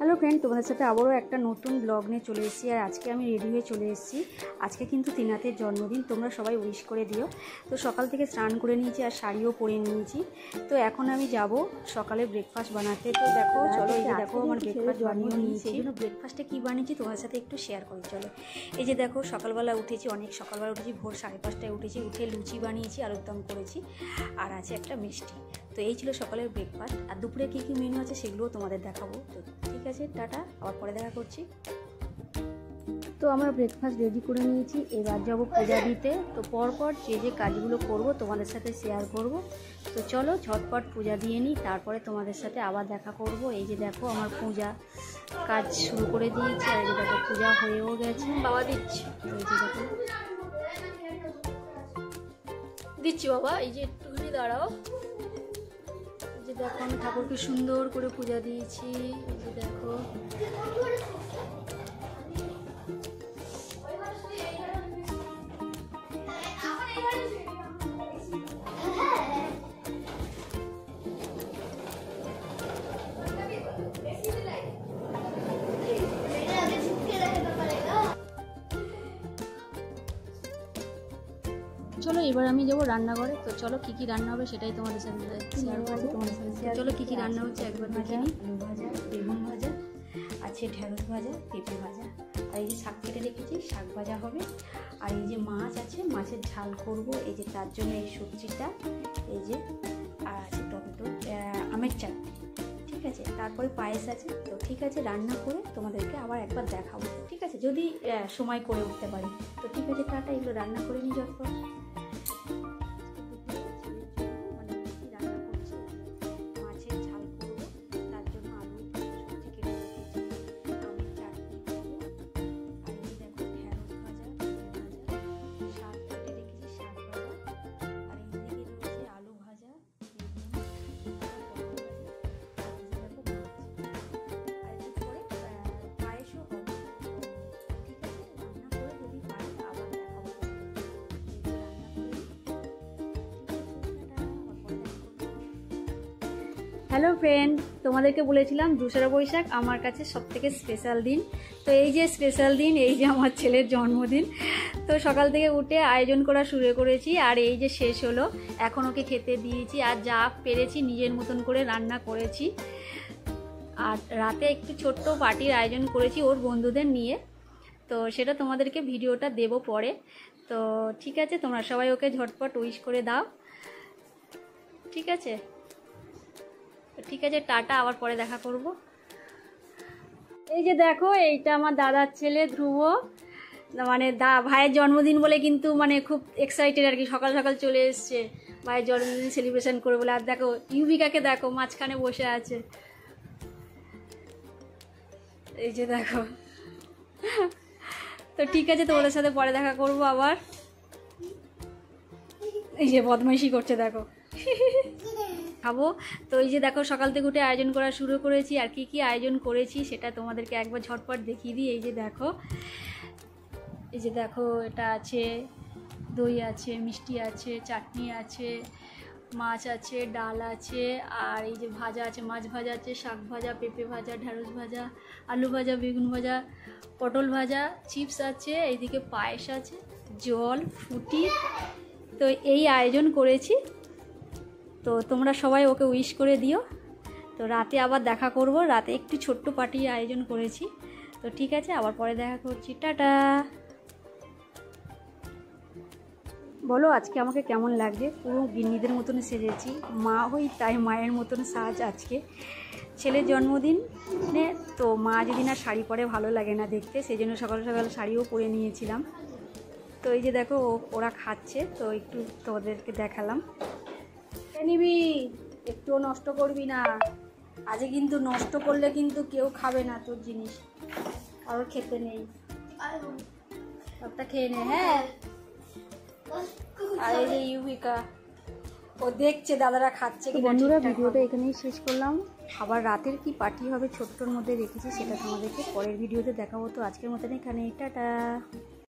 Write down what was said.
Hello friend, তোমাদের সাথে আবারও একটা নতুন ব্লগ নিয়ে চলে এসেছি। আর আজকে আমি রেডি হয়ে চলে এসেছি। আজকে কিন্তু তিনাথের জন্মদিন, তোমরা সবাই উইশ করে দিও। তো সকাল থেকে স্নান করে নিয়েছি আর শাড়িও পরে নিয়েছি। তো এখন আমি যাব সকালে ব্রেকফাস্ট বানাতে। তো দেখো চলো, এই যে দেখো আমার ব্রেকফাস্ট বানিয়ে নিয়েছি। এই জন্য ব্রেকফাস্টে কী বানিয়েছি তোমার সাথে একটু শেয়ার করি চলো। এই যে দেখো সকালবেলা উঠেছি, অনেক সকালবেলা উঠেছি, ভোর 5:30টায় উঠেছি। উঠে লুচি বানিয়েছি, আলুর দম করেছি, আর আছে একটা মিষ্টি। তো এই ছিল সকালের ব্রেকফাস্ট। আর দুপুরে কী কী মেনু আছে সেগুলোও তোমাদের দেখাবো। তো ঠিক আছে, টাটা, আবার পরে দেখা করছি। তো আমরা ব্রেকফাস্ট রেডি করে নিয়েছি, এবার যাবো পূজা দিতে। তো পরপর যে যে কাজগুলো করব তোমাদের সাথে শেয়ার করব। তো চলো ঝটপট পূজা দিয়ে নিই, তারপরে তোমাদের সাথে আবার দেখা করব। এই যে দেখো আমার পূজা কাজ শুরু করে দিয়েছি, আর এই যে দেখো পূজা হয়েও গেছে। বাবা দিচ্ছি, তো এই যে দেখো দিচ্ছি বাবা, এই যে একটুখানি দাঁড়াও। এই যে দেখো আমি ঠাকুরকে সুন্দর করে পূজা দিয়েছি। এই যে দেখো চলো এবার আমি যাবো রান্নাঘরে। তো চলো কী কী রান্না হবে সেটাই তোমাদের সাথে শেয়ার করবো। চলো কী কী রান্না হচ্ছে একবার দেখে নিই। আলু ভাজা, বেগুন ভাজা আছে, ঢেঁড়স ভাজা, পেঁপে ভাজা, আর এই যে শাক কেটে রেখেছি, শাক ভাজা হবে। আর এই যে মাছ আছে, মাছের ঝাল করব। এই যে তার জন্য এই সবজিটা, এই যে আর আছে টমেটো, আমের চাটনি। ঠিক আছে, তারপরে পায়েস আছে। তো ঠিক আছে, রান্না করে তোমাদেরকে আবার একবার দেখাবো। ঠিক আছে, যদি সময় করে উঠতে পারি। তো ঠিক আছে, টাটা, এগুলো রান্না করে নিই যখন। হ্যালো ফ্রেন্ড, তোমাদেরকে বলেছিলাম 2রা বৈশাখ আমার কাছে সবথেকে স্পেশাল দিন। তো এই যে স্পেশাল দিন, এই যে আমার ছেলের জন্মদিন। তো সকাল থেকে উঠে আয়োজন করা শুরু করেছি, আর এই যে শেষ হলো। এখন ওকে খেতে দিয়েছি, আর যা পেরেছি নিজের মতন করে রান্না করেছি। আর রাতে একটু ছোট্ট পার্টির আয়োজন করেছি ওর বন্ধুদের নিয়ে। তো সেটা তোমাদেরকে ভিডিওটা দেবো পরে। তো ঠিক আছে, তোমরা সবাই ওকে ঝটপট উইশ করে দাও। ঠিক আছে, ঠিক আছে, টাটা, আবার পরে দেখা করব। এই যে দেখো, এইটা আমার দাদার ছেলে ধ্রুব। মানে ভাইয়ের জন্মদিন বলে কিন্তু মানে খুব এক্সাইটেড আর কি, সকাল সকাল চলে এসছে ভাইয়ের জন্মদিন সেলিব্রেশন করে বলে। আর দেখো ইউবিকাকে দেখো মাঝখানে বসে আছে। এই যে দেখো। তো ঠিক আছে, তোমাদের সাথে পরে দেখা করব আবার। এই যে বদমাইশি করছে দেখো। খাবো। তো এই যে দেখো সকাল থেকে উঠে আয়োজন করা শুরু করেছি, আর কি কি আয়োজন করেছি সেটা তোমাদেরকে একবার ঝটপট দেখিয়ে দিই। এই যে দেখো, এই যে দেখো, এটা আছে দই আছে, মিষ্টি আছে, চাটনি আছে, মাছ আছে, ডাল আছে, আর এই যে ভাজা আছে, মাছ ভাজা আছে, শাক ভাজা, পেঁপে ভাজা, ঢেঁড়স ভাজা, আলু ভাজা, বেগুন ভাজা, পটল ভাজা, চিপস আছে, এইদিকে পায়েস আছে, জল, ফ্রুটি। তো এই আয়োজন করেছি। তো তোমরা সবাই ওকে উইশ করে দিও। তো রাতে আবার দেখা করব, রাতে একটু ছোট্ট পার্টির আয়োজন করেছি। তো ঠিক আছে, আবার পরে দেখা করছি, টাটা। বলো আজকে আমাকে কেমন লাগছে? পুরো গিন্নিদের মতন সেজেছি, মা হই তাই মায়ের মতন সাজ আজকে। ছেলের জন্মদিনে তো মা যদি না শাড়ি পরে ভালো লাগে না দেখতে, সেই জন্য সকাল সকাল শাড়িও পরে নিয়েছিলাম। তো এই যে দেখো ওরা খাচ্ছে, তো একটু তোদেরকে দেখালাম। নিবি, একটুও নষ্ট করবি না। আজকে কিন্তু নষ্ট করলে কিন্তু কেউ খাবে না তোর জিনিস, কারোর খেতে নেই। সবটা খেয়ে নে, হ্যাঁ। আর এই যে ইউবিকা, ও দেখছে দাদারা খাচ্ছে। বন্ধুরা, ভিডিওটা এখানেই শেষ করলাম। আবার রাতের কি পার্টি হবে ছোট্টর মধ্যে রেখেছি, সেটা তোমাদেরকে পরের ভিডিওতে দেখাবো। তো আজকের মতন এখানে, টাটা।